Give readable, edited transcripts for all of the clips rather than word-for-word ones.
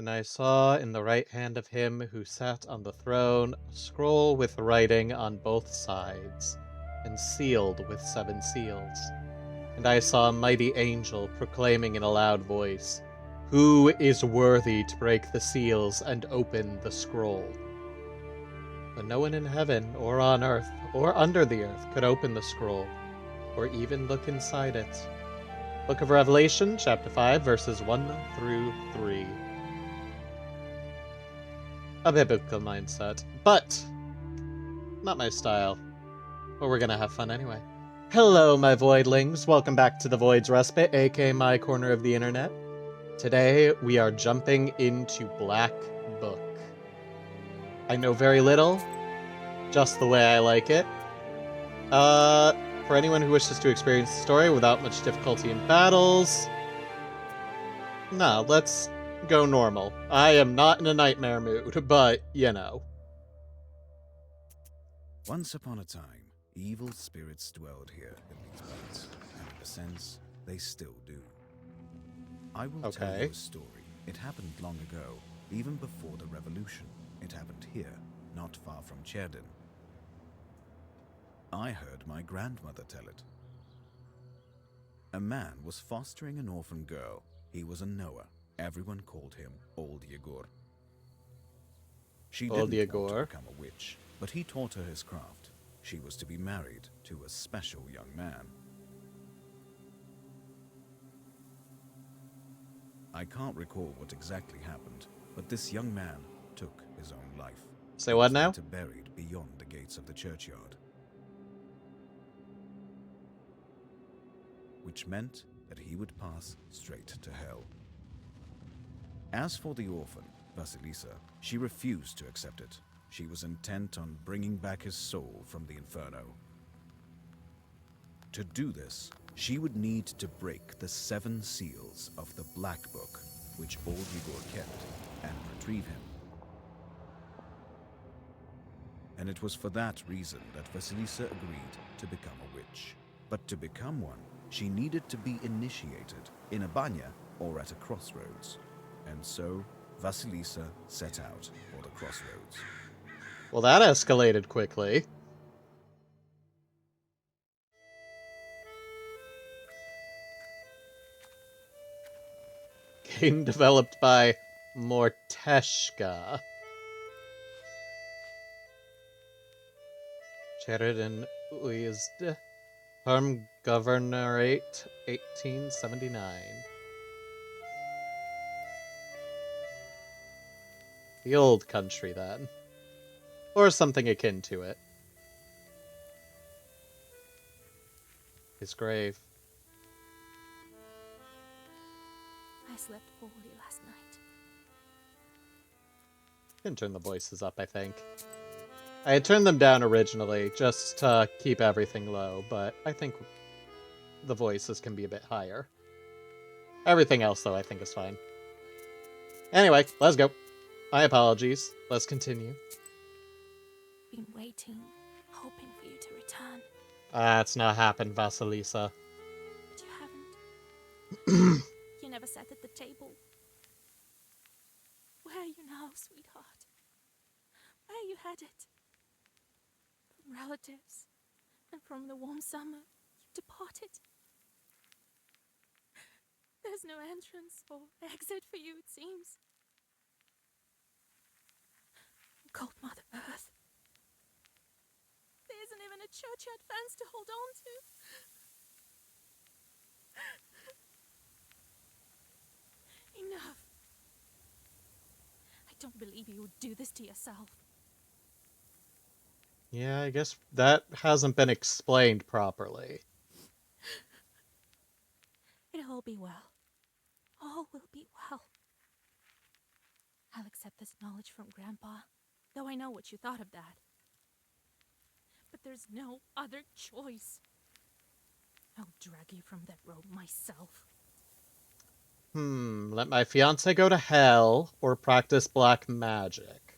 And I saw in the right hand of him who sat on the throne a scroll with writing on both sides, and sealed with 7 seals. And I saw a mighty angel proclaiming in a loud voice, "Who is worthy to break the seals and open the scroll?" But no one in heaven, or on earth, or under the earth could open the scroll, or even look inside it. Book of Revelation, chapter 5, verses 1 through 3. A biblical mindset, but not my style. But we're gonna have fun anyway. Hello, my voidlings. Welcome back to the Void's Respite, aka my corner of the internet. Today, we are jumping into Black Book. I know very little, just the way I like it. For anyone who wishes to experience the story without much difficulty in battles, no, let's go normal. I am not in a nightmare mood, but, you know. Once upon a time, evil spirits dwelled here in these parts, and in a sense, they still do. I will tell you a story. It happened long ago, even before the revolution. It happened here, not far from Cherdin. I heard my grandmother tell it. A man was fostering an orphan girl. He was a Noah. Everyone called him Old Yegor. She didn't want to become a witch, but he taught her his craft. She was to be married to a special young man. I can't recall what exactly happened, but this young man took his own life. Say what now? He was later buried beyond the gates of the churchyard. Which meant that he would pass straight to hell. As for the orphan, Vasilisa, she refused to accept it. She was intent on bringing back his soul from the inferno. To do this, she would need to break the 7 seals of the Black Book, which Old Yegor kept, and retrieve him. And it was for that reason that Vasilisa agreed to become a witch. But to become one, she needed to be initiated in a banya or at a crossroads. And so, Vasilisa set out for the crossroads. Well, that escalated quickly. Game developed by Morteshka. Sheridan Uizd. Harm Governorate, 1879. The old country, then. Or something akin to it. His grave. I slept poorly last night. Can turn the voices up, I think. I had turned them down originally, just to keep everything low, but I think the voices can be a bit higher. Everything else, though, I think is fine. Anyway, let's go. My apologies. Let's continue. Been waiting, hoping for you to return. That's not happened, Vasilisa. But you haven't. You never sat at the table. Where are you now, sweetheart? Where are you headed? From relatives and from the warm summer, you departed. There's no entrance or exit for you, it seems. Cold Mother Earth. There isn't even a churchyard fence to hold on to. Enough. I don't believe you would do this to yourself. Yeah, I guess that hasn't been explained properly. It'll all be well. All will be well. I'll accept this knowledge from Grandpa, though I know what you thought of that. But there's no other choice. I'll drag you from that road myself. Let my fiancé go to hell or practice black magic.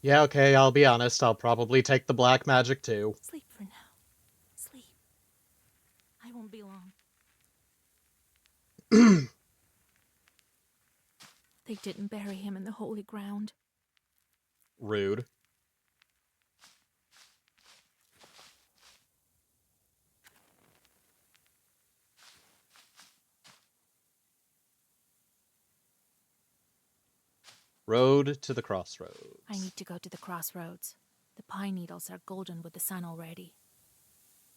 Yeah, okay, I'll be honest. I'll probably take the black magic too. Sleep for now. Sleep. I won't be long. They didn't bury him in the holy ground. Rude. Road to the crossroads. I need to go to the crossroads. The pine needles are golden with the sun already.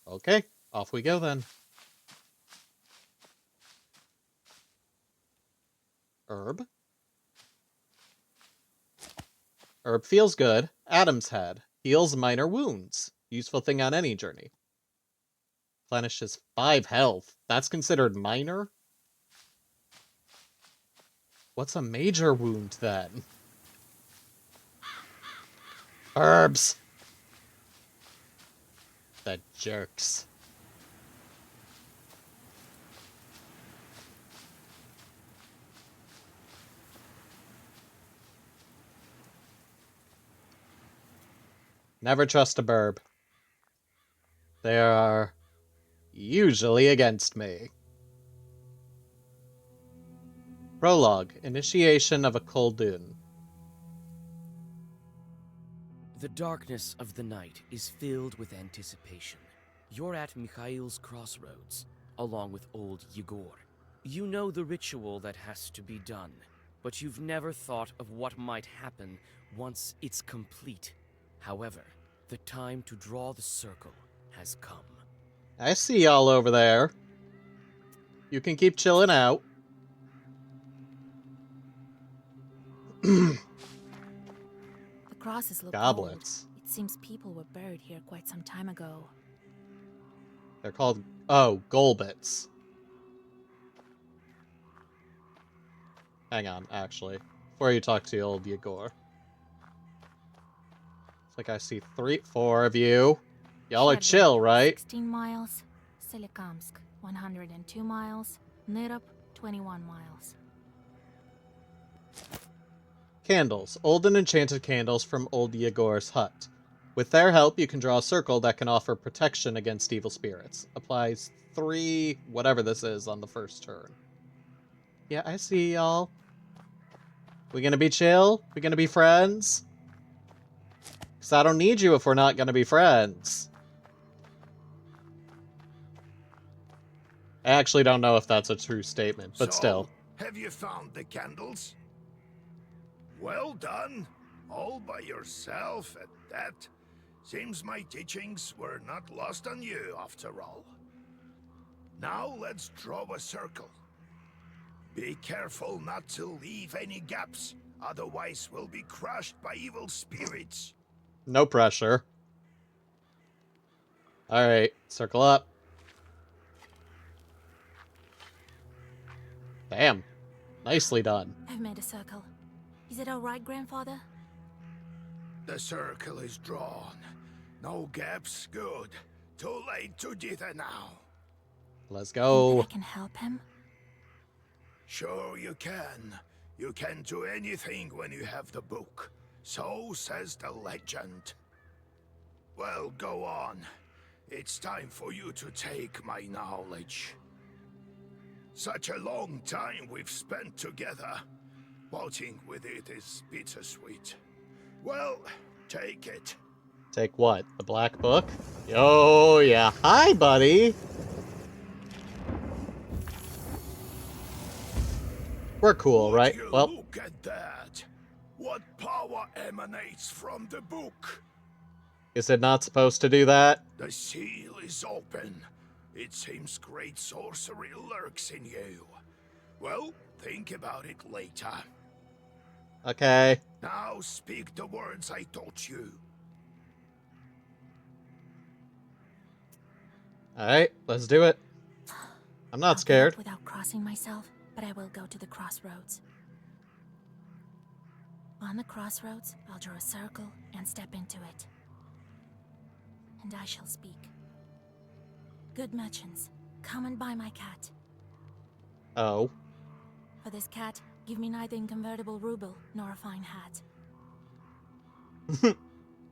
Okay, off we go then. Herb. Herb feels good. Adam's head. Heals minor wounds. Useful thing on any journey. Replenishes 5 health. That's considered minor? What's a major wound then? Herbs! The jerks. Never trust a burb. They are usually against me. Prologue. Initiation of a Koldun. The darkness of the night is filled with anticipation. You're at Mikhail's crossroads, along with old Yegor. You know the ritual that has to be done, but you've never thought of what might happen once it's complete. However, the time to draw the circle has come. I see y'all over there. You can keep chilling out. The crosses look Goblets. old. It seems people were buried here quite some time ago. They're called, golbets. Hang on, actually. Before you talk to old Yegor. It's like I see 4 of you. Y'all are Shevdin, chill, right? 16 miles. Selikamsk, 102 miles. Nirop, 21 miles. Candles. Old and enchanted candles from old Yegor's hut. With their help, you can draw a circle that can offer protection against evil spirits. Applies 3, whatever this is, on the first turn. Yeah, I see y'all. We gonna be chill? We gonna be friends? Because I don't need you if we're not gonna be friends. I actually don't know if that's a true statement, but still. Have you found the candles? Well done. All by yourself at that. Seems my teachings were not lost on you after all. Now let's draw a circle. Be careful not to leave any gaps, otherwise we'll be crushed by evil spirits. No pressure. Alright, circle up. Damn. Nicely done. I've made a circle. Is it alright, Grandfather? The circle is drawn. No gaps, good. Too late to dither now. Let's Think go. that I can help him? Sure you can. You can do anything when you have the book. So says the legend. Well, go on. It's time for you to take my knowledge. Such a long time we've spent together. Parting with it is bittersweet. Well, take it. Take what? The black book? Oh, yeah. Hi, buddy. We're cool, Would right? you Well, look at that. What power emanates from the book? is it not supposed to do that? The seal is open. It seems great sorcery lurks in you. Well, think about it later. Okay. Now speak the words I taught you. Alright, let's do it. I'm not I'll get scared. up without crossing myself, but I will go to the crossroads. On the crossroads, I'll draw a circle and step into it. And I shall speak. Good merchants, come and buy my cat. Oh. For this cat, give me neither inconvertible ruble nor a fine hat.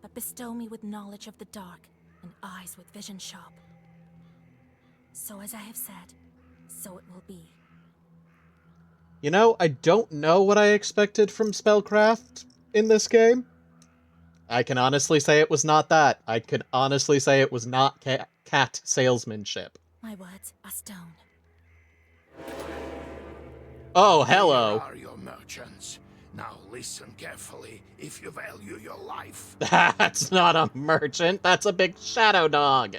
But bestow me with knowledge of the dark and eyes with vision sharp. So as I have said, so it will be. You know, I don't know what I expected from spellcraft in this game. I can honestly say it was not that. I could honestly say it was not cat salesmanship. My words are stone. Oh, Here hello. are your merchants. Now listen carefully if you value your life. That's not a merchant. That's a big shadow dog.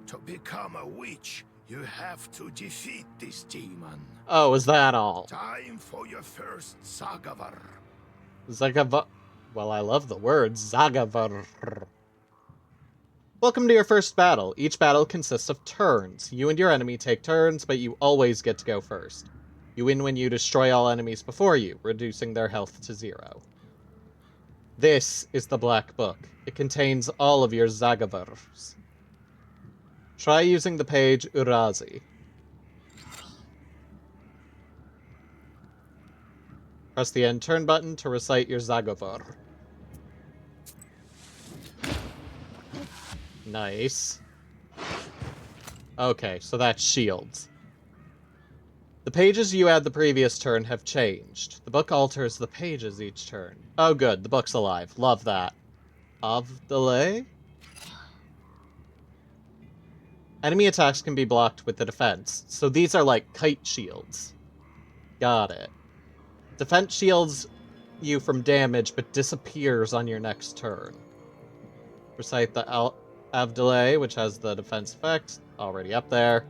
To become a witch, you have to defeat this demon. Oh, is that all? Time for your first Zagavar. Zagavar. Well, I love the word Zagavar. Welcome to your first battle. Each battle consists of turns. You and your enemy take turns, but you always get to go first. You win when you destroy all enemies before you, reducing their health to 0. This is the Black Book. It contains all of your Zagavars. Try using the page Urazi. Press the end turn button to recite your Zagavar. Nice. Okay, so that's shields. The pages you had the previous turn have changed. The book alters the pages each turn. Oh good, the book's alive. Love that. Avdelay? Enemy attacks can be blocked with the defense, so these are like kite shields. Got it. Defense shields you from damage, but disappears on your next turn. Recite the Avdelay, which has the defense effect, already up there.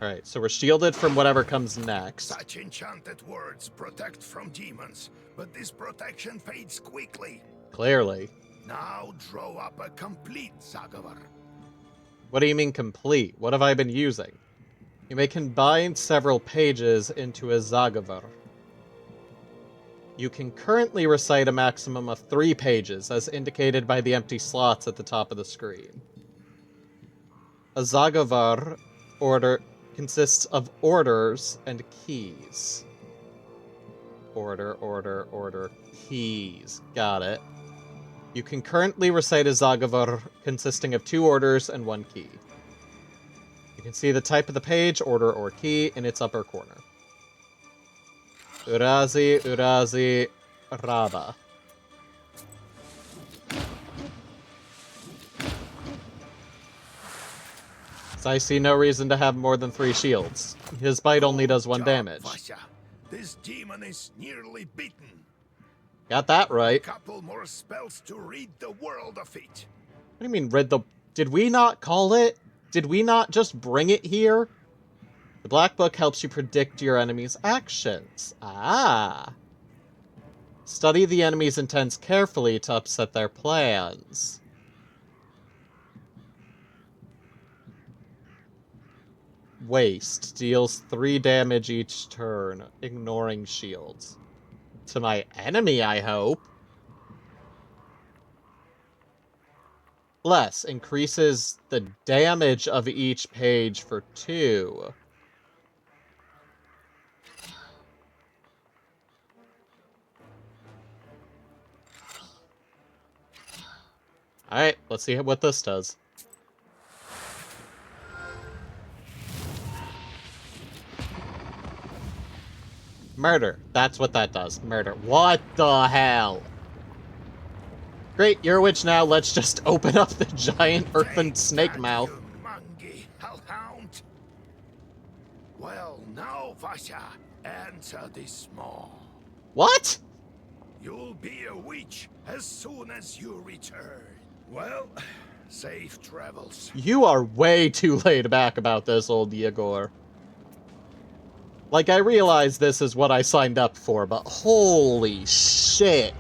Alright, so we're shielded from whatever comes next. Such enchanted words protect from demons, but this protection fades quickly. Clearly. Now draw up a complete Zagavar. What do you mean complete? What have I been using? You may combine several pages into a Zagavar. You can currently recite a maximum of 3 pages, as indicated by the empty slots at the top of the screen. A Zagavar order consists of orders and keys. Order, keys. Got it. You can currently recite a Zagavar consisting of 2 orders and 1 key. You can see the type of the page, order or key, in its upper corner. Urazi, Raba. So I see no reason to have more than 3 shields. His bite only does 1 damage. Vasya. This demon is nearly beaten. Got that right. A couple more spells to rid the world of it. What do you mean, rid the... Did we not call it? Did we not just bring it here? The Black Book helps you predict your enemy's actions. Ah. Study the enemy's intents carefully to upset their plans. Waste. Deals 3 damage each turn, ignoring shields. To my enemy, I hope. Less. Increases the damage of each page for 2. Alright, let's see what this does. Murder. That's what that does. Murder. What the hell? Great, you're a witch now. Let's just open up the giant earthen Take snake that, mouth. you mangy hellhound. Well, now, Vasya, answer this maw. What? You'll be a witch as soon as you return. Well, safe travels. You are way too laid back about this, old Yegor. Like, I realize this is what I signed up for, but holy shit.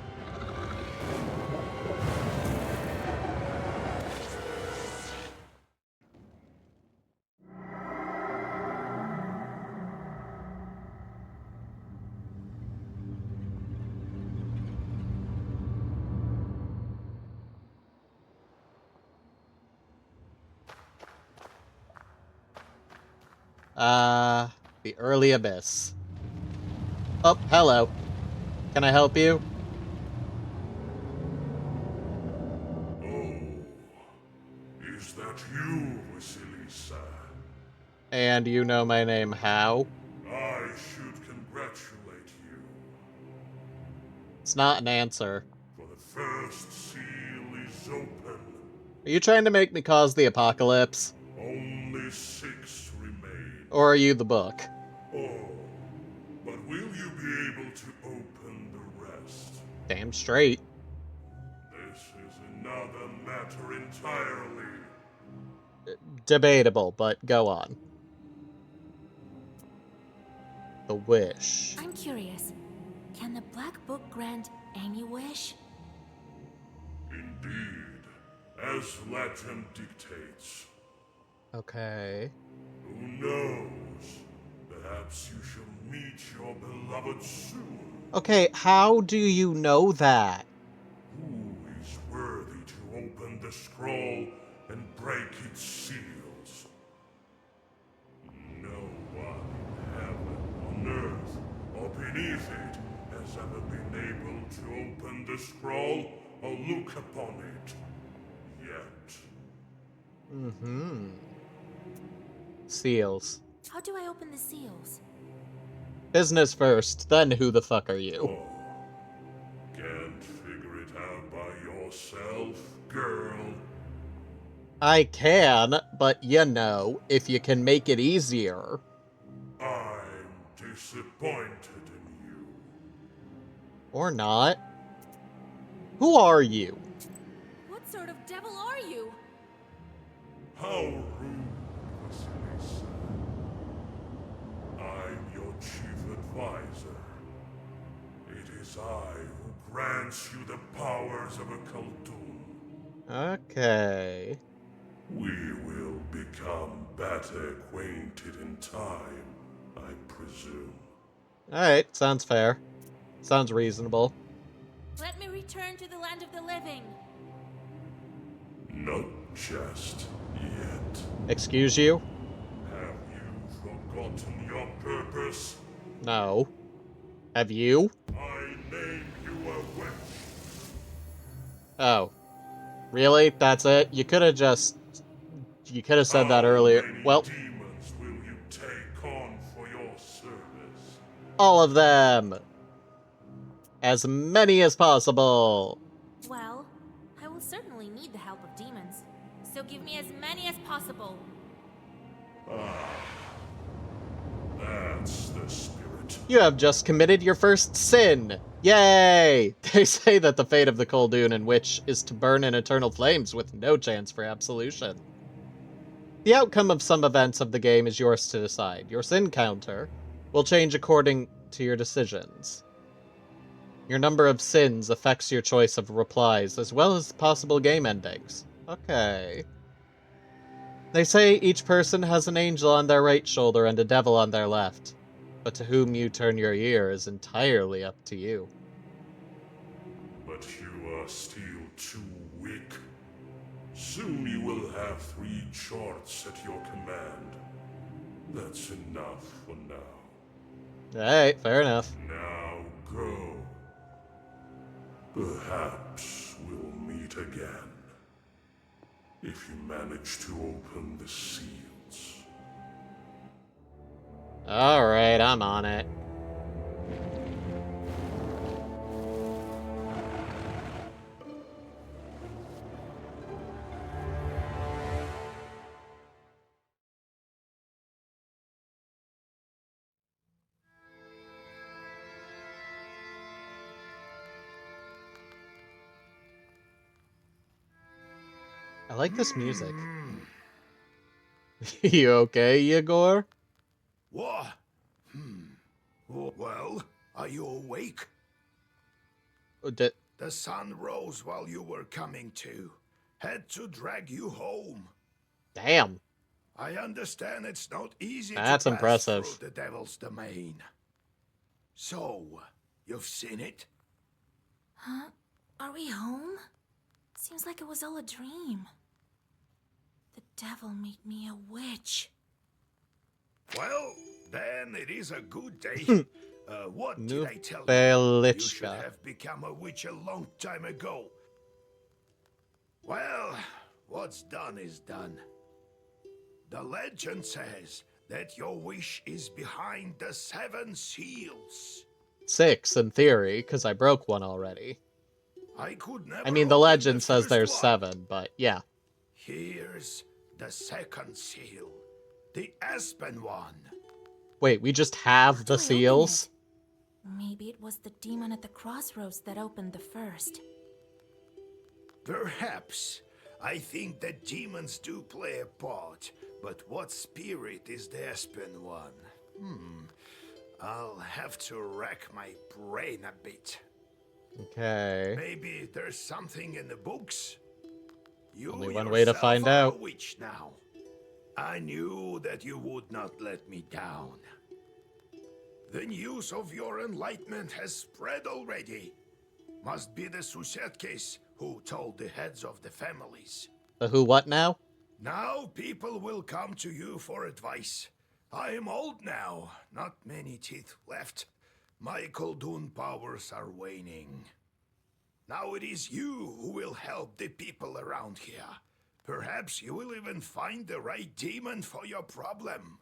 The early abyss. Oh, hello. Can I help you? Oh, is that you, Vasilisa? And you know my name how? I should congratulate you, It's not an answer. for the first seal is open. Are you trying to make me cause the apocalypse? Only 6 remain. Or are you the book? Oh, but will you be able to open the rest? Damn straight. This is another matter entirely. Debatable, but go on. The wish. I'm curious. Can the Black Book grant any wish? Indeed, as legend dictates. Okay. Who knows? Perhaps you shall meet your beloved soon. Okay, how do you know that? Who is worthy to open the scroll and break its seals? No one in heaven, on earth, or beneath it has ever been able to open the scroll or look upon it. Yet. Mm-hmm. Seals. How do I open the seals? Business first, then who the fuck are you? Oh. Can't figure it out by yourself, girl? I can, but you know, if you can make it easier. I'm disappointed in you. Or not. Who are you? What sort of devil are you? How rude, Vasya. I'm your chief advisor. It is I who grants you the powers of a Khaldun. Okay. We will become better acquainted in time, I presume. Alright, sounds fair. Sounds reasonable. Let me return to the land of the living. Not just yet. Excuse you? Have you forgotten your purpose? No. Have you? I name you a witch. Oh. Really? That's it? You could have just... You could have said that earlier. How many Well, demons will you take on for your service? all of them! As many as possible! Well, I will certainly need the help of demons. So give me as many as possible. That's the spirit. You have just committed your first sin! Yay! They say that the fate of the Khaldun and Witch is to burn in eternal flames with no chance for absolution. The outcome of some events of the game is yours to decide. Your sin counter will change according to your decisions. Your number of sins affects your choice of replies, as well as possible game endings. Okay. They say each person has an angel on their right shoulder and a devil on their left. But to whom you turn your ear is entirely up to you. But you are still too weak. Soon you will have 3 charts at your command. That's enough for now. Alright, fair enough. Now go. Perhaps we'll meet again. If you manage to open the seals. Alright, I'm on it. I like this music. You okay, Igor? What? Well, are you awake? The sun rose while you were coming to. Had to drag you home. Damn. I understand it's not easy That's to pass impressive. through the devil's domain. So, you've seen it? Huh? Are we home? Seems like it was all a dream. The devil made me a witch. Well, then it is a good day. What did I tell you? You should Belichka. have become a witch a long time ago. Well, what's done is done. The legend says that your wish is behind the 7 seals. 6 in theory, because I broke one already. I could never I mean, the open legend the says first there's one. 7, but yeah. Here's the 2nd seal, the Aspen one. Wait, we just have How the do I open seals? it? Maybe it was the demon at the crossroads that opened the first. Perhaps. I think that demons do play a part, but what spirit is the Aspen one? I'll have to rack my brain a bit. Okay. Maybe there's something in the books? You Only one way to yourself find are out. a witch now. I knew that you would not let me down. The news of your enlightenment has spread already. Must be the Susetkes who told the heads of the families. The who what now? Now people will come to you for advice. I am old now, not many teeth left. My Koldun powers are waning. Now it is you who will help the people around here. Perhaps you will even find the right demon for your problem.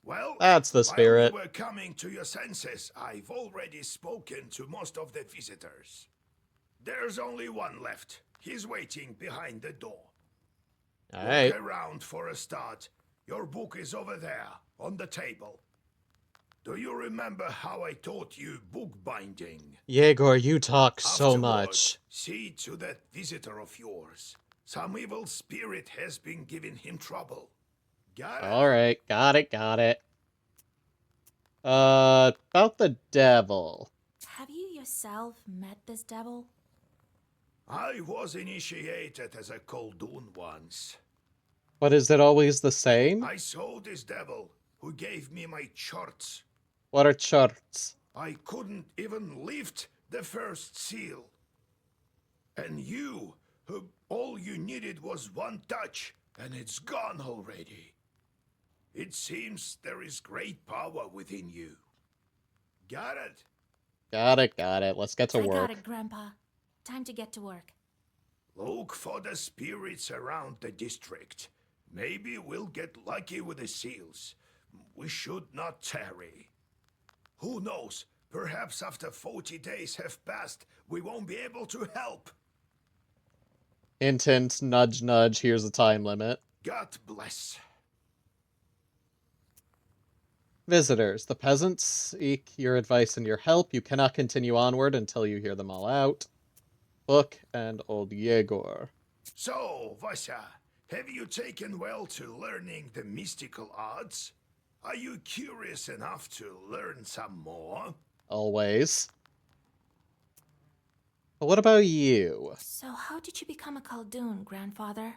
Well, That's the while spirit. you were coming to your senses, I've already spoken to most of the visitors. There's only one left. He's waiting behind the door. Alright. Look around for a start. Your book is over there, on the table. Do you remember how I taught you bookbinding? Yegor, you talk so Afterward, much. see to that visitor of yours. Some evil spirit has been giving him trouble. Got it? Alright, got it. About the devil. Have you yourself met this devil? I was initiated as a Koldun once. But is it always the same? I saw this devil, who gave me my charts. What are charts? I couldn't even lift the first seal. And you, all you needed was one touch, and it's gone already. It seems there is great power within you. Got it? Got it. Let's get to I work. got it, Grandpa. Time to get to work. Look for the spirits around the district. Maybe we'll get lucky with the seals. We should not tarry. Who knows? Perhaps after 40 days have passed, we won't be able to help. Hint, hint, nudge, nudge, here's the time limit. God bless. Visitors, the peasants seek your advice and your help. You cannot continue onward until you hear them all out. Book and old Yegor. So, Vasya, have you taken well to learning the mystical arts? Are you curious enough to learn some more? Always. But what about you? So how did you become a Khaldun, Grandfather?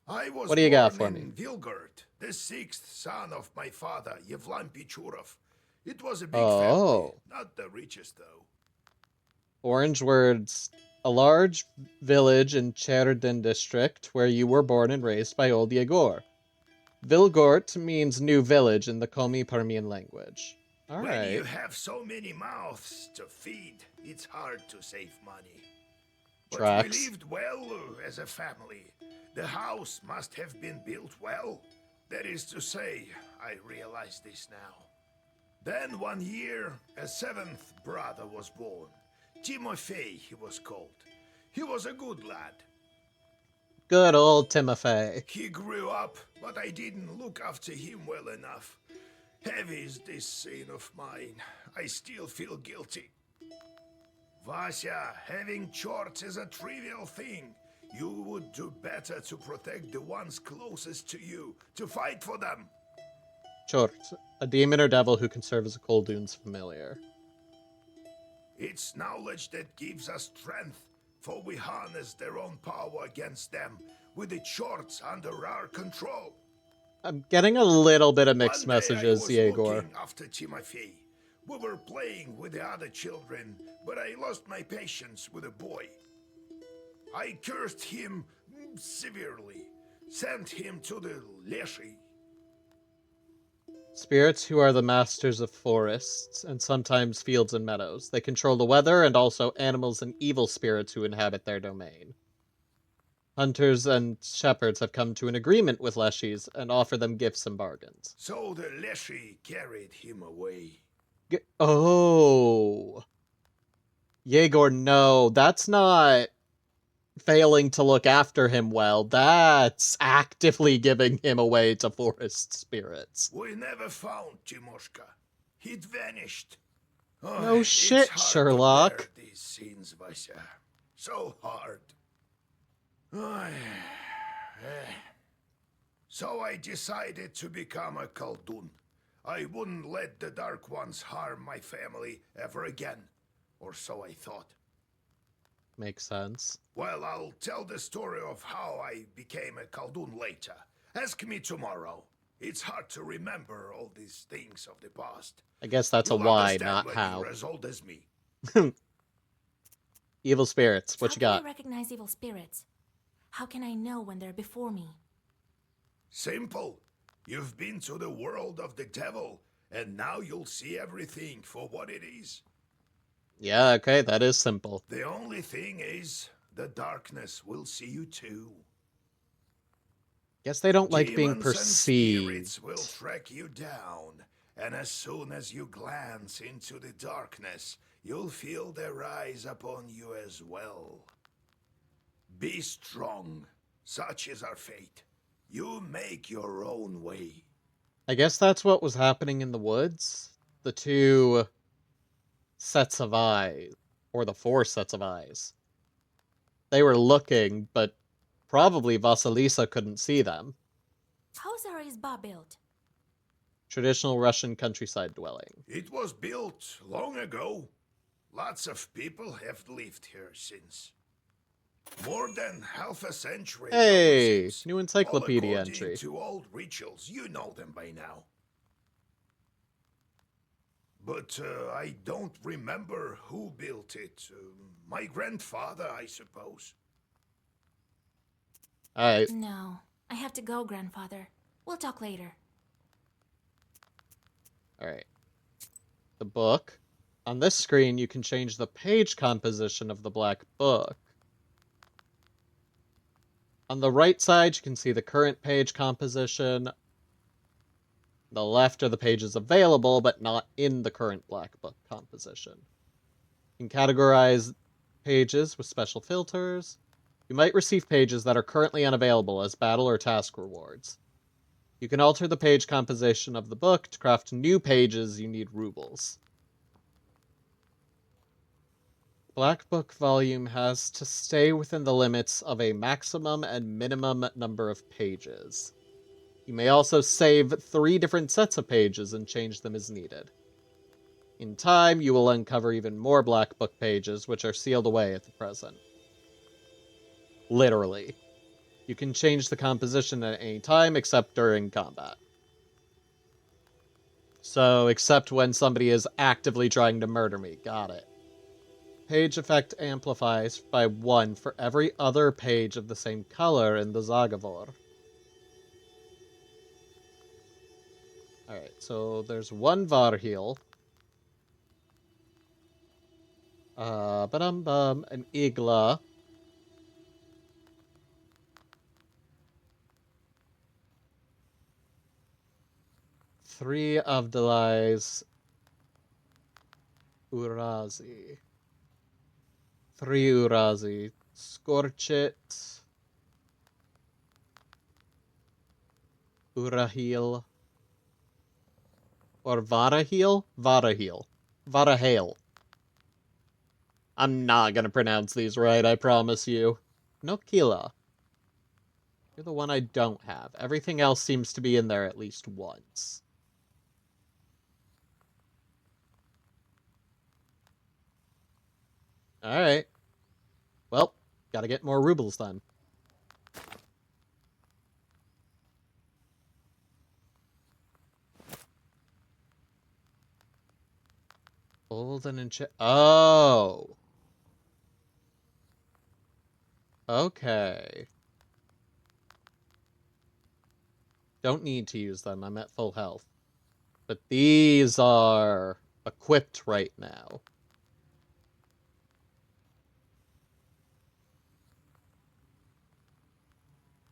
I was What do you got born for in me? Vilgard, the 6th son of my father, Yevlam Pichurov. It was a big Oh. family, not the richest though. Orange words. A large village in Cherdin district where you were born and raised by old Yegor. Vilgort means new village in the Komi-Permian language. When you Alright. have so many mouths to feed, it's hard to save money. But Tracks. we lived well as a family. The house must have been built well. That is to say, I realize this now. Then one year, a 7th brother was born. Timofey, he was called. He was a good lad. Good old Timofey. He grew up, but I didn't look after him well enough. Heavy is this sin of mine. I still feel guilty. Vasya, having chorts is a trivial thing. You would do better to protect the ones closest to you, to fight for them. Chort. A demon or devil who can serve as a Koldun's familiar. It's knowledge that gives us strength, for we harness their own power against them, with the chorts under our control. I'm getting a little bit of mixed One day messages, I was Yegor. looking after Timofey. We were playing with the other children, but I lost my patience with the boy. I cursed him severely, sent him to the Leshy. Spirits who are the masters of forests and sometimes fields and meadows. They control the weather and also animals and evil spirits who inhabit their domain. Hunters and shepherds have come to an agreement with Leshies and offer them gifts and bargains. So the Leshy carried him away. Oh. Yegor, no, that's not failing to look after him well. That's actively giving him away to forest spirits. We never found Timoshka. He'd vanished. No It's shit, hard Sherlock. to bear these scenes, Vasya. So hard. Ay, eh. So I decided to become a Khaldun. I wouldn't let the Dark Ones harm my family ever again. Or so I thought. Makes sense. Well, I'll tell the story of how I became a Khaldun later. Ask me tomorrow. It's hard to remember all these things of the past. I guess that's a You'll why, understand not when how. you're as old as me. Evil spirits, what you got? How can I recognize evil spirits? How can I know when they're before me? Simple. You've been to the world of the devil, and now you'll see everything for what it is. Yeah, okay, that is simple. The only thing is, the darkness will see you too. Guess they don't like being Demons and perceived. spirits will track you down, and as soon as you glance into the darkness, you'll feel their eyes upon you as well. Be strong. Such is our fate. You make your own way. I guess that's what was happening in the woods. The two sets of eyes, or the four sets of eyes. They were looking, but probably Vasilisa couldn't see them. How's our izba built? Traditional Russian countryside dwelling. It was built long ago. Lots of people have lived here since. More than half a century ago, Hey, it seems. new encyclopedia All according entry. to old rituals, you know them by now. But I don't remember who built it. My grandfather, I suppose. Alright, No, I have to go, grandfather. We'll talk later. alright. The book. On this screen, you can change the page composition of the black book. On the right side, you can see the current page composition. The left are the pages available, but not in the current black book composition. You can categorize pages with special filters. You might receive pages that are currently unavailable as battle or task rewards. You can alter the page composition of the book to craft new pages. You need rubles. Black Book volume has to stay within the limits of a maximum and minimum number of pages. You may also save 3 different sets of pages and change them as needed. In time, you will uncover even more Black Book pages, which are sealed away at the present. Literally. You can change the composition at any time except during combat. So, except when somebody is actively trying to murder me. Got it. Page effect amplifies by 1 for every other page of the same color in the Zagavor. Alright, so there's 1 Varhil. An Igla. Three Avdalai's Urazi. 3 Urazi. Scorchit. Urahil. Or Varahil? Varahil. Varahil. I'm not gonna pronounce these right, I promise you. Nokila. You're the one I don't have. Everything else seems to be in there at least once. Alright. Well, gotta get more rubles then. Golden and oh! Okay. Don't need to use them, I'm at full health. But these are equipped right now.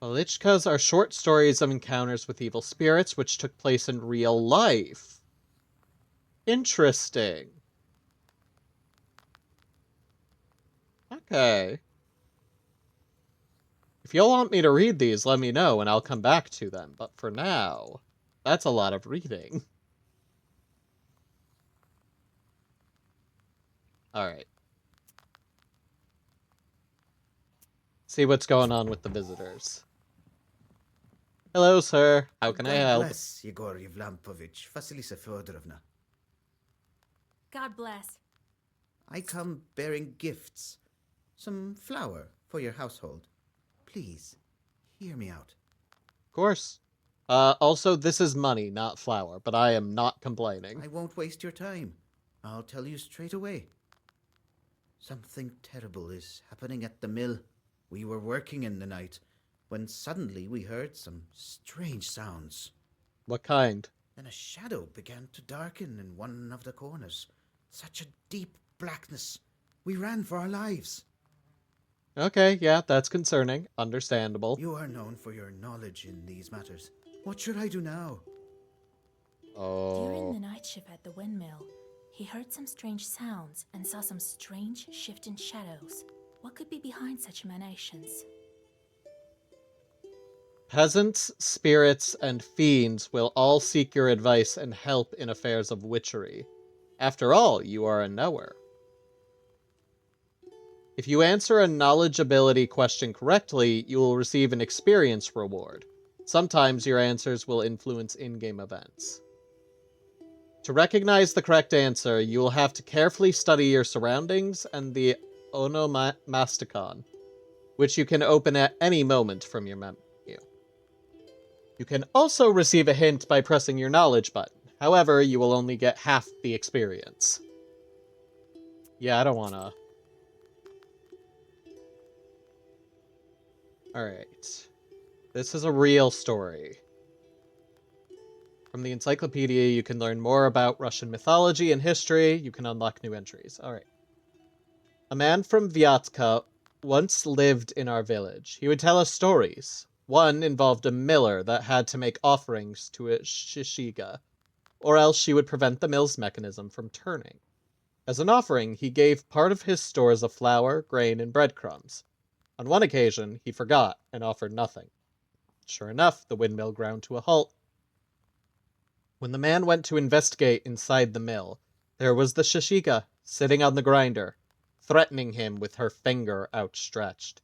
Velichkas are short stories of encounters with evil spirits which took place in real life. Interesting. Okay. If you'll want me to read these, let me know and I'll come back to them. But for now, that's a lot of reading. Alright. See what's going on with the visitors. Hello, sir. How can I God help? bless Yegor Yevlampovich, Vasilisa Fyodorovna. God bless. I come bearing gifts. Some flour for your household. Please, hear me out. Of course. Also, this is money, not flour, but I am not complaining. I won't waste your time. I'll tell you straight away. Something terrible is happening at the mill. We were working in the night when suddenly we heard some strange sounds. What kind? Then a shadow began to darken in one of the corners. Such a deep blackness. We ran for our lives. Okay, yeah, that's concerning. Understandable. You are known for your knowledge in these matters. What should I do now? During Oh. the night shift at the windmill, he heard some strange sounds and saw some strange shift in shadows. What could be behind such emanations? Peasants, spirits, and fiends will all seek your advice and help in affairs of witchery. After all, you are a knower. If you answer a knowledgeability question correctly, you will receive an experience reward. Sometimes your answers will influence in-game events. To recognize the correct answer, you will have to carefully study your surroundings and the onomasticon, which you can open at any moment from your menu. You can also receive a hint by pressing your knowledge button. However, you will only get half the experience. Yeah, I don't wanna... Alright. This is a real story. From the encyclopedia, you can learn more about Russian mythology and history. You can unlock new entries. Alright. A man from Vyatka once lived in our village. He would tell us stories. One involved a miller that had to make offerings to a shishiga, or else she would prevent the mill's mechanism from turning. As an offering, he gave part of his stores of flour, grain, and breadcrumbs. On one occasion, he forgot and offered nothing. Sure enough, the windmill ground to a halt. When the man went to investigate inside the mill, there was the Shishika sitting on the grinder, threatening him with her finger outstretched.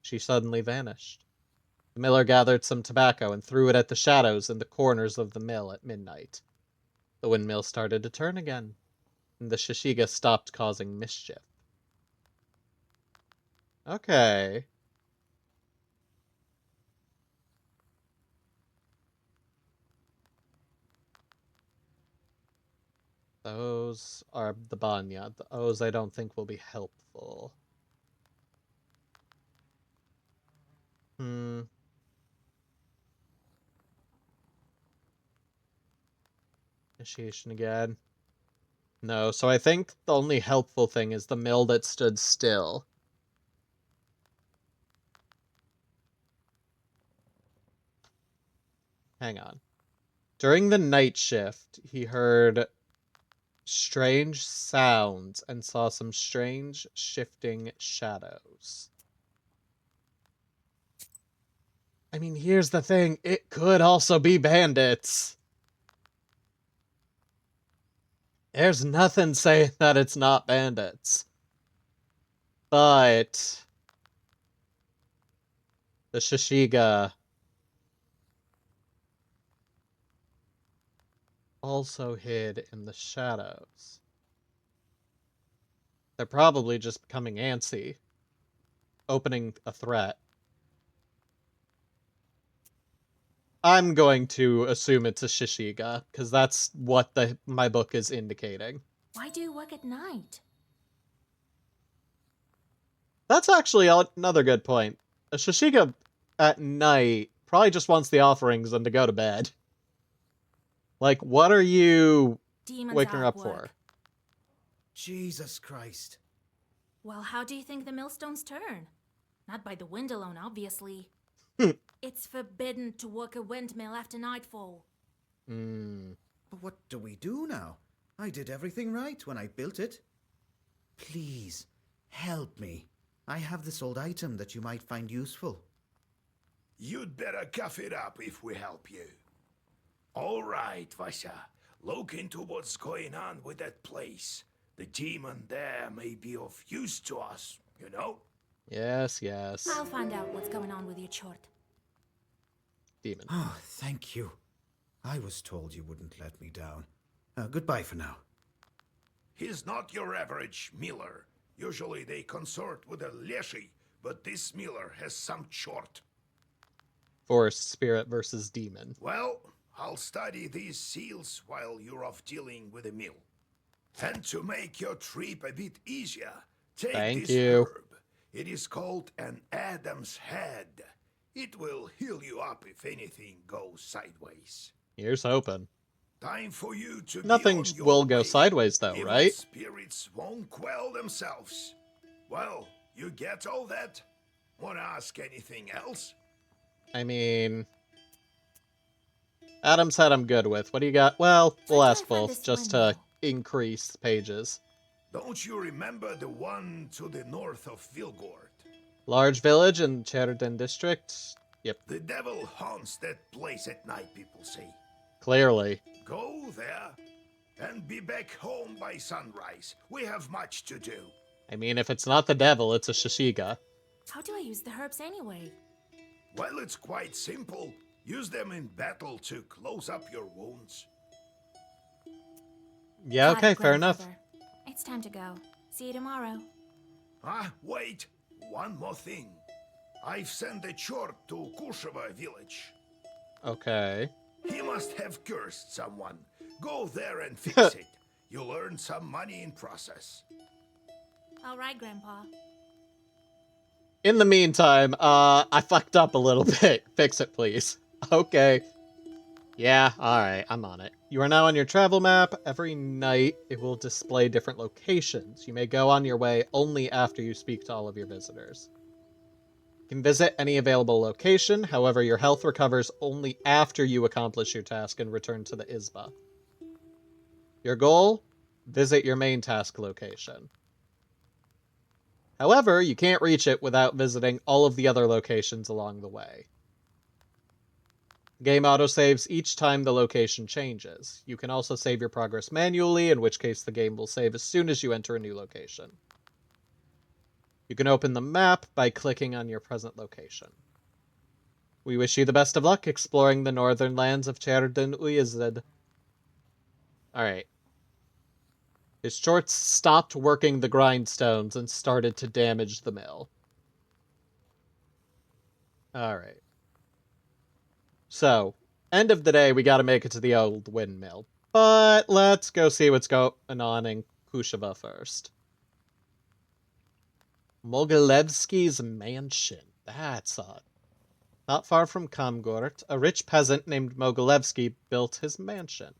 She suddenly vanished. The miller gathered some tobacco and threw it at the shadows in the corners of the mill at midnight. The windmill started to turn again, and the Shishika stopped causing mischief. Okay. Those are the Banya. Those I don't think will be helpful. Initiation again. No, so I think the only helpful thing is the mill that stood still. Hang on. During the night shift, he heard strange sounds and saw some strange shifting shadows. I mean, here's the thing. It could also be bandits. There's nothing saying that it's not bandits. But the Shishiga also hid in the shadows. They're probably just becoming antsy, opening a threat. I'm going to assume it's a Shishiga, because that's what my book is indicating. Why do you work at night? That's actually another good point. A Shishiga at night probably just wants the offerings and to go to bed. Like, what are you Demons waking her at up for? work. Jesus Christ. Well, how do you think the millstones turn? Not by the wind alone, obviously. It's forbidden to work a windmill after nightfall. But what do we do now? I did everything right when I built it. Please, help me. I have this old item that you might find useful. You'd better cough it up if we help you. All right, Vasya. Look into what's going on with that place. The demon there may be of use to us, you know? Yes, yes. I'll find out what's going on with your chort. Demon. Oh, thank you. I was told you wouldn't let me down. Goodbye for now. He's not your average miller. Usually they consort with a leshy, but this miller has some chort. Forest spirit versus demon. Well, I'll study these seals while you're off dealing with the mill. And to make your trip a bit easier, take Thank this you. herb. It is called an Adam's head. It will heal you up if anything goes sideways. Here's hoping. Time for you to Nothing be on your will go way. sideways though, Evil right? spirits won't quell themselves. Well, you get all that? Wanna ask anything else? I mean, Adam's head I'm good with. What do you got? Well, we'll Where do I ask find both this just to windmill? increase pages. Don't you remember the one to the north of Vilgord? Large village in Cherden district. Yep, The devil haunts that place at night, people say. clearly. Go there and be back home by sunrise. We have much to do. I mean, if it's not the devil, it's a Shishiga. How do I use the herbs anyway? Well, it's quite simple. Use them in battle to close up your wounds. Yeah, Got it, okay, fair enough. grandfather. It's time to go. See you tomorrow. Ah, wait. One more thing. I've sent a chort to Kusheva village. Okay. He must have cursed someone. Go there and fix it. You'll earn some money in process. All right, Grandpa. In the meantime, I fucked up a little bit. Fix it, please. Okay. Yeah, alright, I'm on it. You are now on your travel map. Every night, it will display different locations. You may go on your way only after you speak to all of your visitors. You can visit any available location, however, your health recovers only after you accomplish your task and return to the Isba. Your goal? Visit your main task location. However, you can't reach it without visiting all of the other locations along the way. Game autosaves each time the location changes. You can also save your progress manually, in which case the game will save as soon as you enter a new location. You can open the map by clicking on your present location. We wish you the best of luck exploring the northern lands of Cherden Uyezd. Alright. His shorts stopped working the grindstones and started to damage the mill. Alright. So, end of the day, we gotta make it to the old windmill. But let's go see what's going on in Kusheva first. Mogilevsky's mansion. That's odd. Not far from Kamgort, a rich peasant named Mogilevsky built his mansion.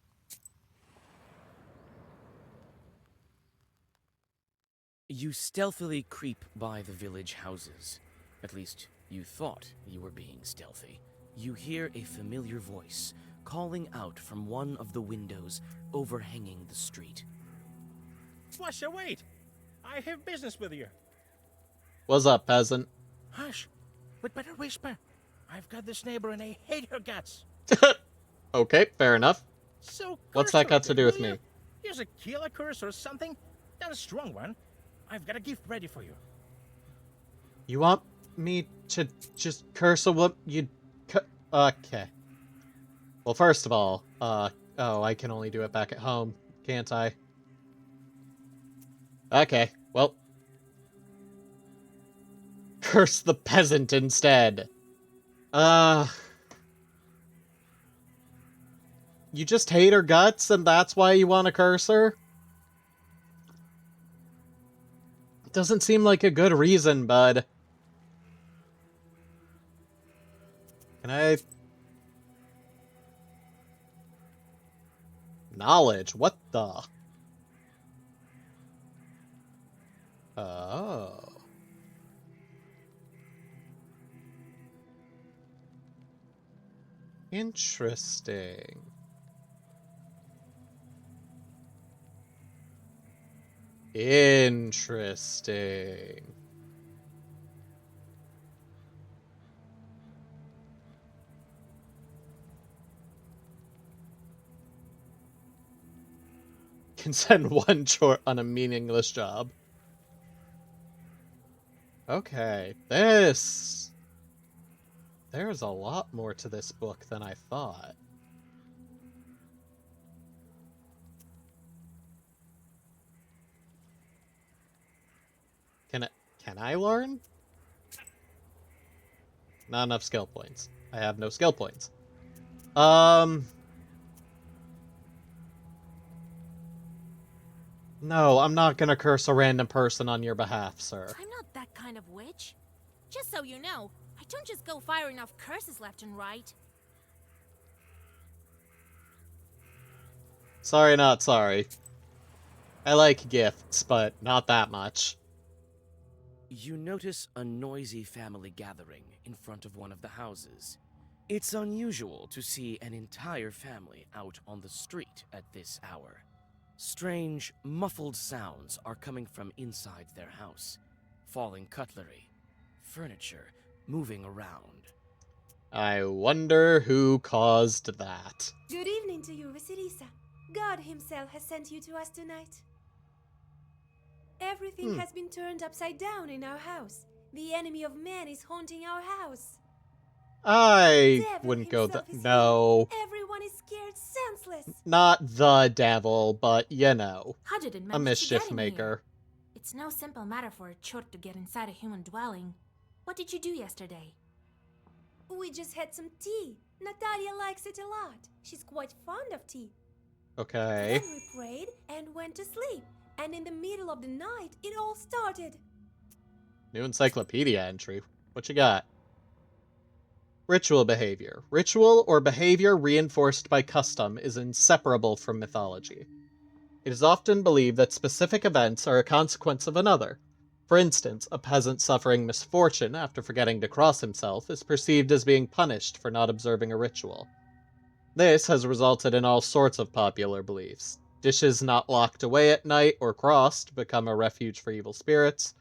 You stealthily creep by the village houses. At least, you thought you were being stealthy. You hear a familiar voice calling out from one of the windows overhanging the street. Vasya, wait! I have business with you. What's up, peasant? Hush! We'd better whisper. I've got this neighbor and I hate her guts. Okay, fair enough. So What's curse that got her, to do with will you? me? Here's a killer curse or something. Not a strong one. I've got a gift ready for you. You want me to just curse a woman? Okay. Well, first of all, oh, I can only do it back at home, can't I? Okay, well. Curse the peasant instead. You just hate her guts and that's why you want to curse her? Doesn't seem like a good reason, bud. Can I... Knowledge? What the... Oh. Interesting. Interesting. Can send one chort on a meaningless job. Okay, there's a lot more to this book than I thought. Can I learn? Not enough skill points. I have no skill points. No, I'm not gonna curse a random person on your behalf, sir. I'm not that kind of witch. Just so you know, I don't just go firing off curses left and right. Sorry, not sorry. I like gifts, but not that much. You notice a noisy family gathering in front of one of the houses. It's unusual to see an entire family out on the street at this hour. Strange, muffled sounds are coming from inside their house. Falling cutlery, furniture moving around. I wonder who caused that. Good evening to you, Vasilisa. God himself has sent you to us tonight. Everything has been turned upside down in our house. The enemy of man is haunting our house. I Devil wouldn't go himself that. is No. here. Everyone is scared senseless. Not the devil, but you know. How did it A manage to mischief get in maker. here? It's no simple matter for a chort to get inside a human dwelling. What did you do yesterday? We just had some tea. Natalia likes it a lot. She's quite fond of tea. Okay. Then we prayed and went to sleep. And in the middle of the night, it all started. New encyclopedia entry. What you got? Ritual behavior. Ritual or behavior reinforced by custom is inseparable from mythology. It is often believed that specific events are a consequence of another. For instance, a peasant suffering misfortune after forgetting to cross himself is perceived as being punished for not observing a ritual. This has resulted in all sorts of popular beliefs. Dishes not locked away at night or crossed become a refuge for evil spirits.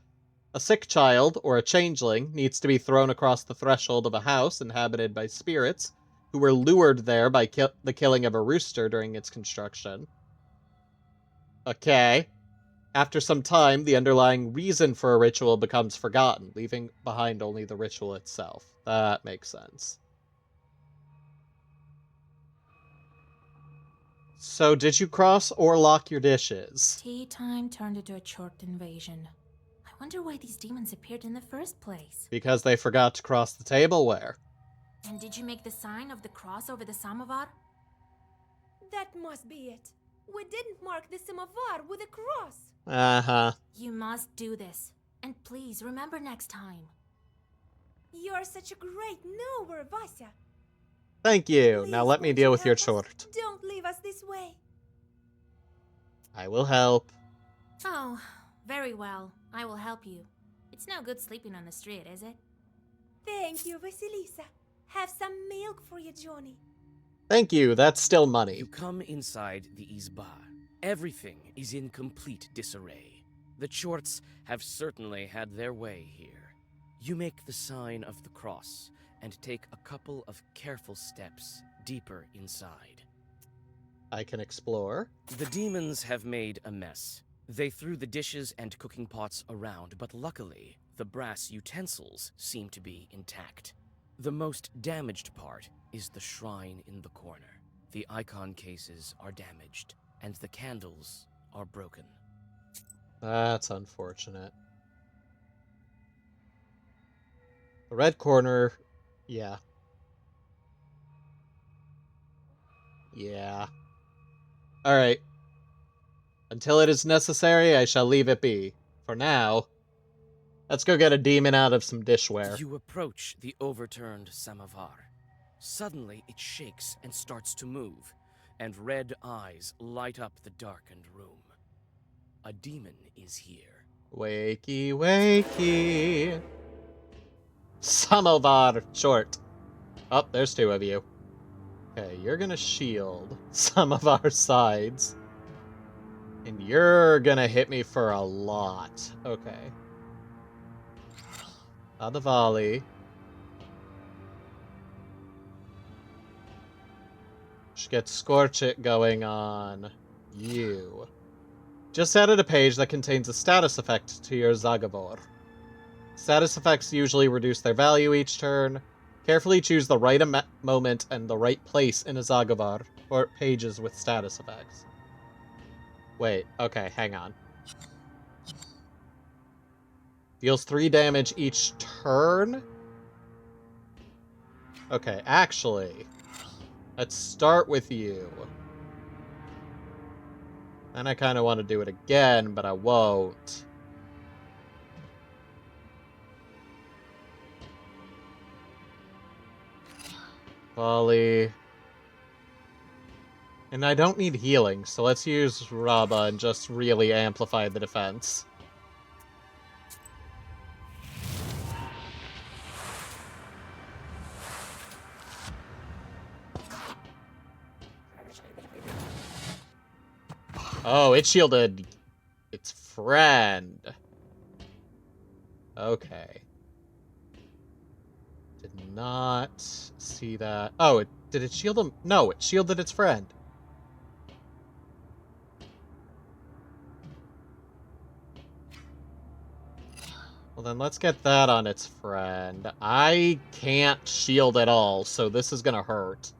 A sick child or a changeling needs to be thrown across the threshold of a house inhabited by spirits who were lured there by the killing of a rooster during its construction. Okay. After some time, the underlying reason for a ritual becomes forgotten, leaving behind only the ritual itself. That makes sense. So, did you cross or lock your dishes? Tea time turned into a chort invasion. I wonder why these demons appeared in the first place. Because they forgot to cross the tableware. And did you make the sign of the cross over the samovar? That must be it. We didn't mark the samovar with a cross. Uh-huh. You must do this. And please remember next time. You're such a great knower, Vasya. Thank you. Please, Now let me won't deal you with your help us? chort. Don't leave us this way. I will help. Oh, very well. I will help you. It's no good sleeping on the street, is it? Thank you, Vasilisa. Have some milk for you, Johnny. Thank you. That's still money. You come inside the Izba. Everything is in complete disarray. The Chorts have certainly had their way here. You make the sign of the cross and take a couple of careful steps deeper inside. I can explore. The demons have made a mess. They threw the dishes and cooking pots around, but luckily, the brass utensils seem to be intact. The most damaged part is the shrine in the corner. The icon cases are damaged, and the candles are broken. That's unfortunate. The red corner, yeah. Yeah. Alright. Until it is necessary, I shall leave it be. For now, let's go get a demon out of some dishware. You approach the overturned samovar. Suddenly, it shakes and starts to move, and red eyes light up the darkened room. A demon is here. Wakey, wakey. Samovar short. Oh, there's two of you. Okay, you're gonna shield some of our sides. And you're gonna hit me for a lot. Okay. The volley. Should get Scorch It going on you. Just added a page that contains a status effect to your Zagavor. Status effects usually reduce their value each turn. Carefully choose the right moment and the right place in a Zagavar for pages with status effects. Wait, okay, hang on. Deals 3 damage each turn? Okay, actually, let's start with you. And I kind of want to do it again, but I won't. Volley. And I don't need healing, so let's use Raba and just really amplify the defense. Oh, it shielded its friend. Okay. Did not see that. Oh, did it shield him? No, it shielded its friend. Well, then let's get that on its friend. I can't shield at all, so this is gonna hurt.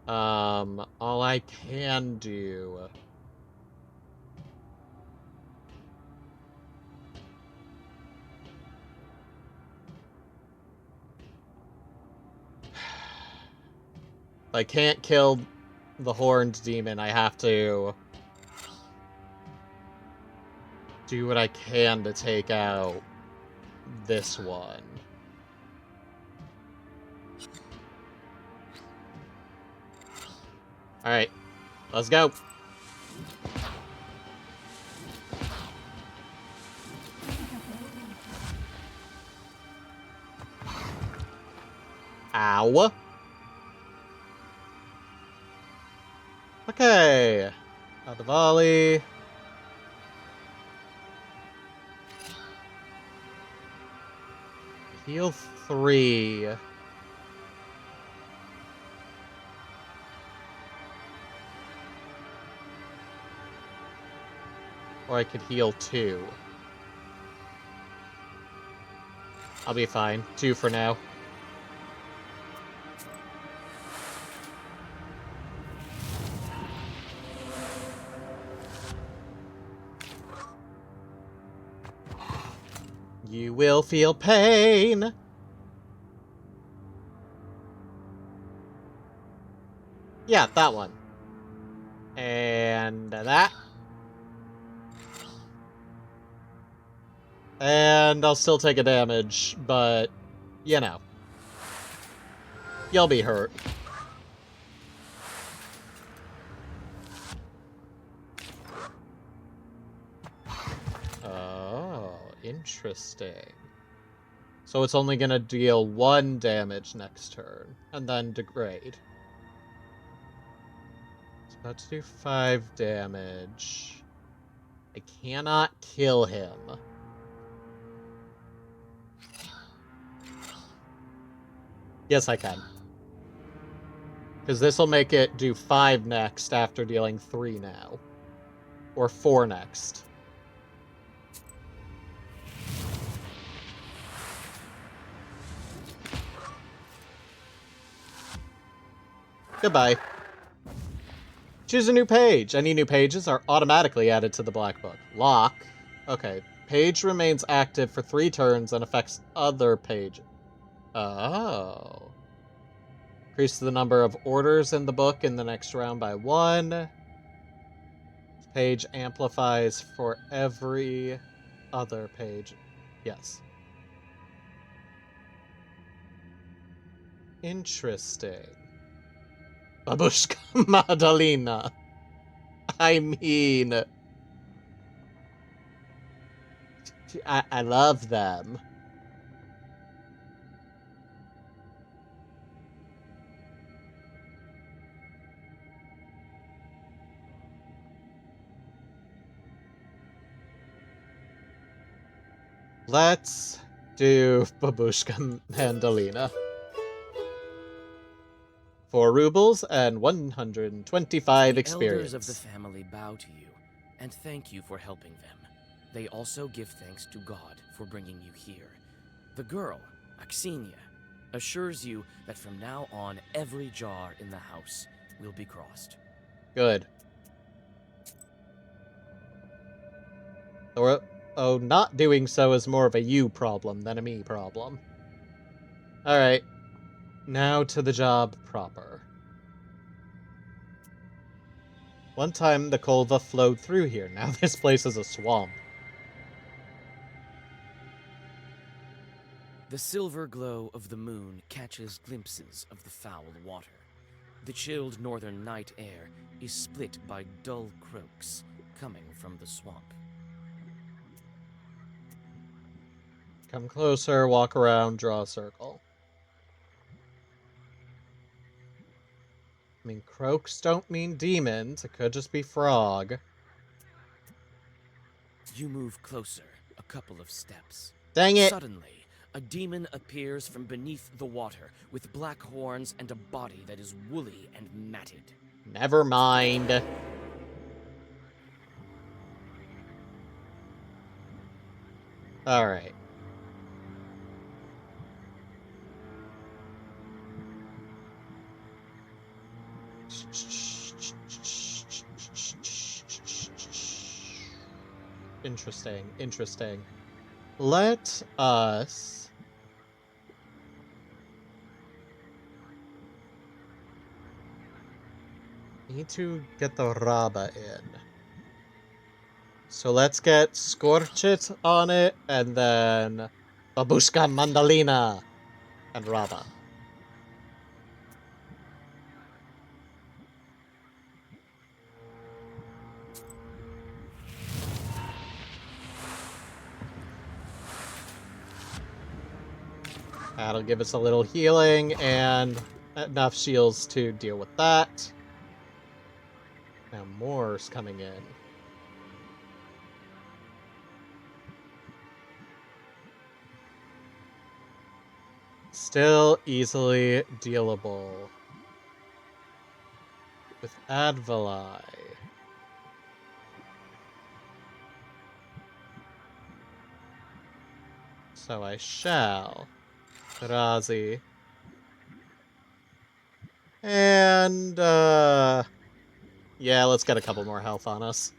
All I can do... I can't kill the horned demon. I have to do what I can to take out this one. Alright, let's go. Ow. Okay. Out the volley. Heal 3. Or I could heal 2. I'll be fine. 2 for now. You will feel pain. Yeah, that one. And that. And I'll still take a damage, but, you know. You'll be hurt. Oh, interesting. So it's only gonna deal 1 damage next turn, and then degrade. It's about to do 5 damage. I cannot kill him. Yes, I can. Because this will make it do 5 next after dealing 3 now. Or 4 next. Goodbye. Choose a new page. Any new pages are automatically added to the black book. Lock. Okay. Page remains active for 3 turns and affects other pages. Oh. Increase the number of orders in the book in the next round by 1. Page amplifies for every other page. Yes. Interesting. Babushka Madalina. I mean... I love them. Let's do Babushka Mandalina. 4 rubles and 125 The experience. elders of the family bow to you and thank you for helping them. They also give thanks to God for bringing you here. The girl, Axinia, assures you that from now on every jar in the house will be crossed. Good. Or, oh, not doing so is more of a you problem than a me problem. Alright. Now to the job proper. One time the Kolva flowed through here. Now this place is a swamp. The silver glow of the moon catches glimpses of the foul water. The chilled northern night air is split by dull croaks coming from the swamp. Come closer, walk around, draw a circle. I mean, croaks don't mean demons. It could just be frog. You move closer, a couple of steps. Dang it! Suddenly, a demon appears from beneath the water with black horns and a body that is woolly and matted. Never mind. Alright. Interesting, interesting. Let us... need to get the Raba in. So let's get Scorchit on it, and then Babushka Mandalina and Raba. That'll give us a little healing and enough shields to deal with that. Now more's coming in. Still easily dealable. With Advalai. So I shall. Razi. And, yeah, let's get a couple more health on us.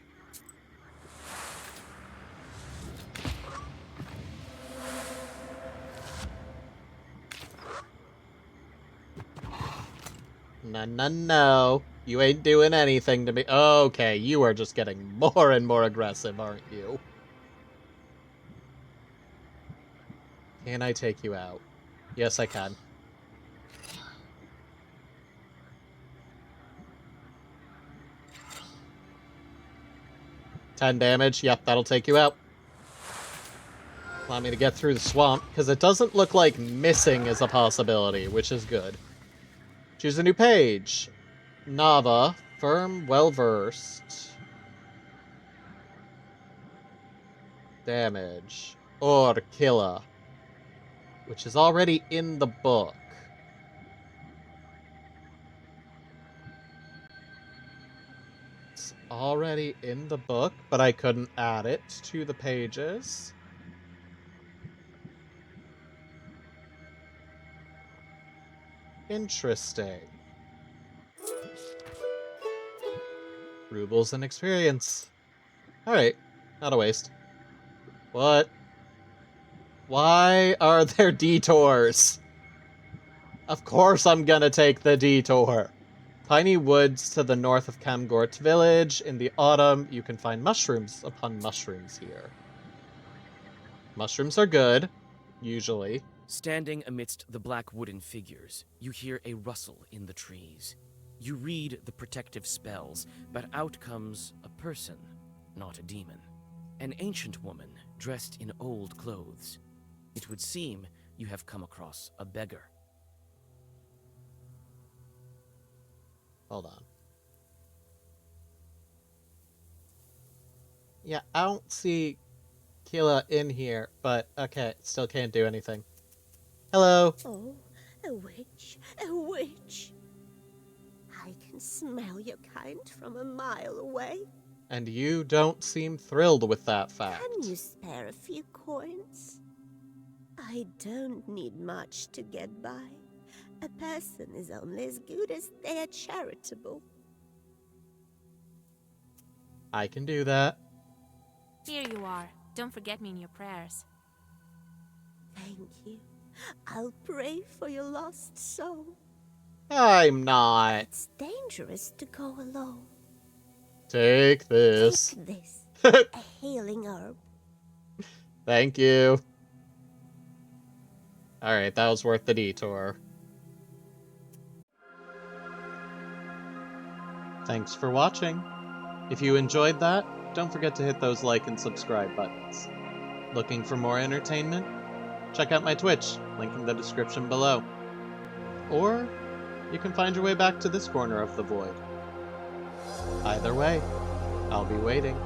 No. You ain't doing anything to me. Okay, you are just getting more and more aggressive, aren't you? Can I take you out? Yes, I can. $10 damage. Yep, that'll take you out. Allow me to get through the swamp, because it doesn't look like missing is a possibility, which is good. Choose a new page. Nava. Firm, well-versed. Damage. Or killer. Which is already in the book. It's already in the book, but I couldn't add it to the pages. Interesting. Rubles and experience. Alright, not a waste. What? Why are there detours? Of course I'm gonna take the detour. Tiny woods to the north of Kamgort village. In the autumn, you can find mushrooms upon mushrooms here. Mushrooms are good, usually. Standing amidst the black wooden figures, you hear a rustle in the trees. You read the protective spells, but out comes a person, not a demon. An ancient woman dressed in old clothes. It would seem you have come across a beggar. Hold on. Yeah, I don't see... Keela in here, but okay, still can't do anything. Hello. Oh, a witch, a witch. I can smell your kind from a mile away. And you don't seem thrilled with that fact. Can you spare a few coins? I don't need much to get by. A person is only as good as they are charitable. I can do that. Here you are. Don't forget me in your prayers. Thank you. I'll pray for your lost soul. I'm not. It's dangerous to go alone. Take this. Take this, a healing herb. Thank you. Alright, that was worth the detour. Thanks for watching. If you enjoyed that, don't forget to hit those like and subscribe buttons. Looking for more entertainment? Check out my Twitch, link in the description below. Or you can find your way back to this corner of the void. Either way, I'll be waiting.